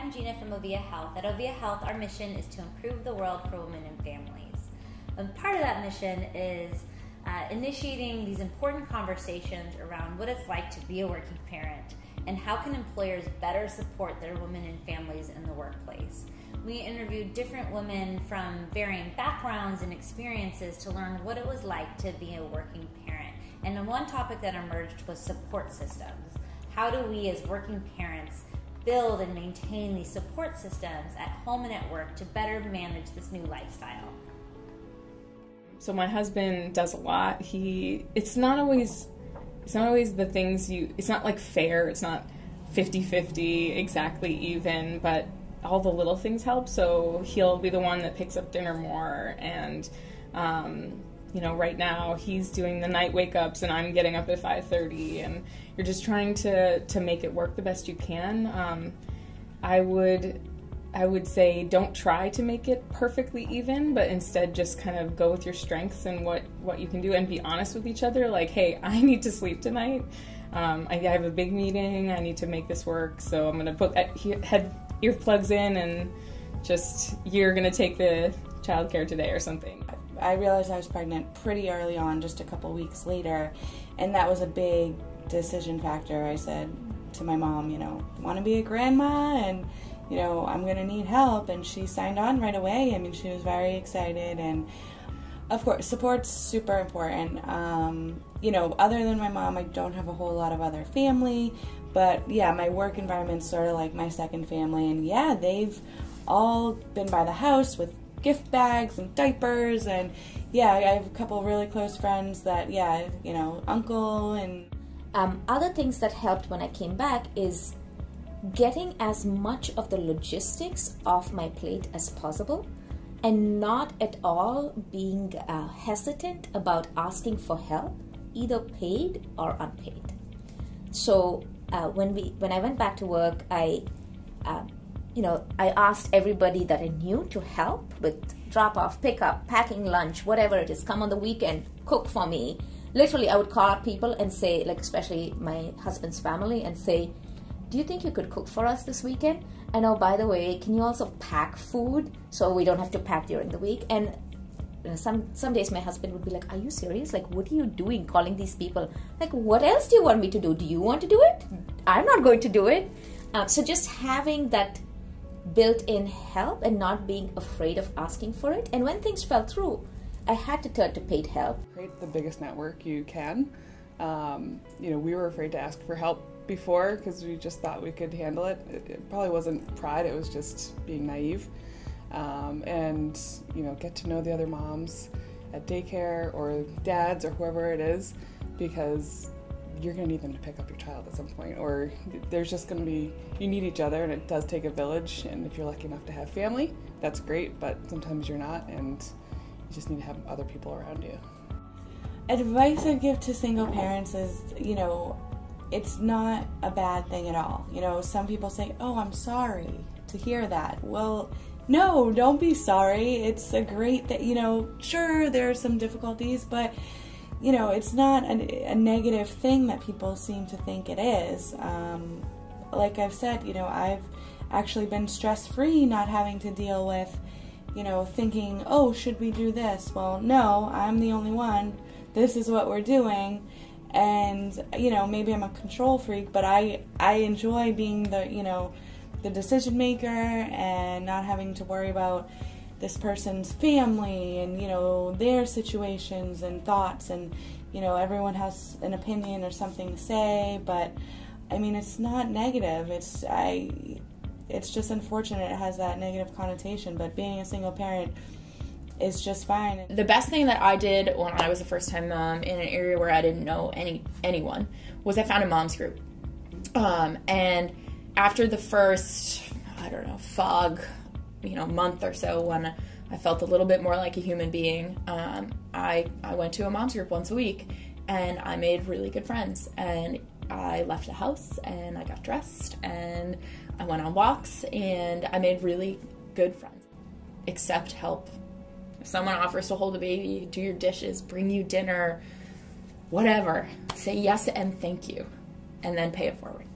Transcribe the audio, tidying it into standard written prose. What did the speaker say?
I'm Gina from Ovia Health. At Ovia Health, our mission is to improve the world for women and families. And part of that mission is initiating these important conversations around what it's like to be a working parent and how can employers better support their women and families in the workplace. We interviewed different women from varying backgrounds and experiences to learn what it was like to be a working parent. And the one topic that emerged was support systems. How do we as working parents build and maintain these support systems at home and at work to better manage this new lifestyle? So my husband does a lot. It's not always the things it's not like fair, it's not 50-50 exactly even, but all the little things help. So he'll be the one that picks up dinner more, and right now he's doing the night wake-ups and I'm getting up at 5:30, and you're just trying to make it work the best you can. I would say don't try to make it perfectly even, but instead just kind of go with your strengths and what you can do, and be honest with each other. Like, hey, I need to sleep tonight. I have a big meeting. I need to make this work, so I'm going to put earplugs in and you're going to take the childcare today or something. I realized I was pregnant pretty early on, just a couple weeks later, and that was a big decision factor. I said to my mom, want to be a grandma, and I'm going to need help, and she signed on right away. I mean, she was very excited, and of course, support's super important. Other than my mom, I don't have a whole lot of other family, but yeah, my work environment's sort of like my second family, and yeah, they've all been by the house with gift bags and diapers, and yeah, I have a couple of really close friends that, uncle and... Other things that helped when I came back is getting as much of the logistics off my plate as possible, and not at all being hesitant about asking for help, either paid or unpaid. So when I went back to work, I asked everybody that I knew to help with drop-off, pick-up, packing lunch, whatever it is. Come on the weekend, cook for me. Literally, I would call up people and say, especially my husband's family, and say, do you think you could cook for us this weekend? And oh, by the way, can you also pack food so we don't have to pack during the week? And some days my husband would be like, are you serious? What are you doing calling these people? What else do you want me to do? Do you want to do it? I'm not going to do it. So just having that built-in help and not being afraid of asking for it. And when things fell through, I had to turn to paid help. Create the biggest network you can. We were afraid to ask for help before because we just thought we could handle it. It probably wasn't pride, it was just being naive. And get to know the other moms at daycare or dads or whoever it is, because you're going to need them to pick up your child at some point, or there's just going to be, you need each other, and it does take a village. And if you're lucky enough to have family, that's great, but sometimes you're not, and you just need to have other people around you. Advice I give to single parents is, it's not a bad thing at all. Some people say, oh, I'm sorry to hear that. Well, no, don't be sorry. It's a great thing. Sure, there are some difficulties, but it's not a negative thing that people seem to think it is. Like I've said, I've actually been stress-free, not having to deal with, thinking, oh, should we do this? Well, no, I'm the only one. This is what we're doing. And, maybe I'm a control freak, but I enjoy being the decision maker and not having to worry about this person's family and, their situations and thoughts, and, everyone has an opinion or something to say, but, it's not negative. It's just unfortunate it has that negative connotation, but being a single parent is just fine. The best thing that I did when I was a first-time mom in an area where I didn't know anyone was I found a mom's group. And after the first, fog, month or so, when I felt a little bit more like a human being, I went to a mom's group once a week, and I made really good friends. And I left the house, and I got dressed, and I went on walks, and I made really good friends. Accept help. If someone offers to hold a baby, do your dishes, bring you dinner, whatever, say yes and thank you, and then pay it forward.